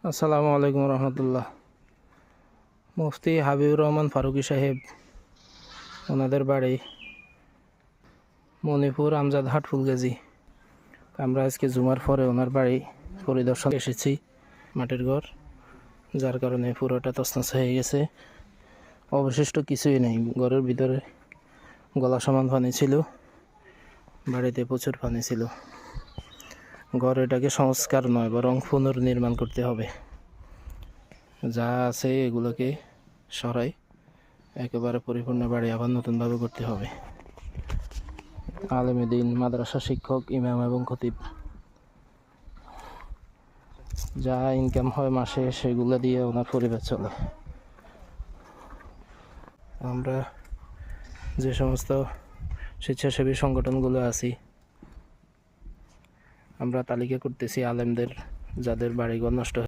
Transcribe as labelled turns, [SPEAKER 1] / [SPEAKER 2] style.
[SPEAKER 1] আসসালামু আলাইকুম রহমতুল্লাহ। মুফতি হাবিবুর রহমান ফারুকী সাহেব, ওনাদের বাড়ি মণিপুর আমজাদহাট ফুলগাজী। আমরা আজকে জুমার পরে ওনার বাড়ি পরিদর্শন এসেছি। মাটির ঘর, যার কারণে পুরোটা তছনছ হয়ে গেছে, অবশিষ্ট কিছুই নেই। ঘরের ভিতরে গলা সমান পানি ছিল, বাড়িতে প্রচুর পানি ছিল। ঘর এটাকে সংস্কার নয়, বরং পুনর্নির্মাণ করতে হবে। যা আছে এগুলোকে সরাই একেবারে পরিপূর্ণ বাড়ি আবার নতুনভাবে করতে হবে। আলেমে দ্বীন, মাদ্রাসা শিক্ষক, ইমাম এবং খতিব, যা ইনকাম হয় মাসে সেগুলো দিয়ে ওনার পরিবার চলে। আমরা যে সমস্ত স্বেচ্ছাসেবী সংগঠনগুলো আছি, আমরা তালিকা করতেছি আলেমদের যাদের বাড়িঘর নষ্ট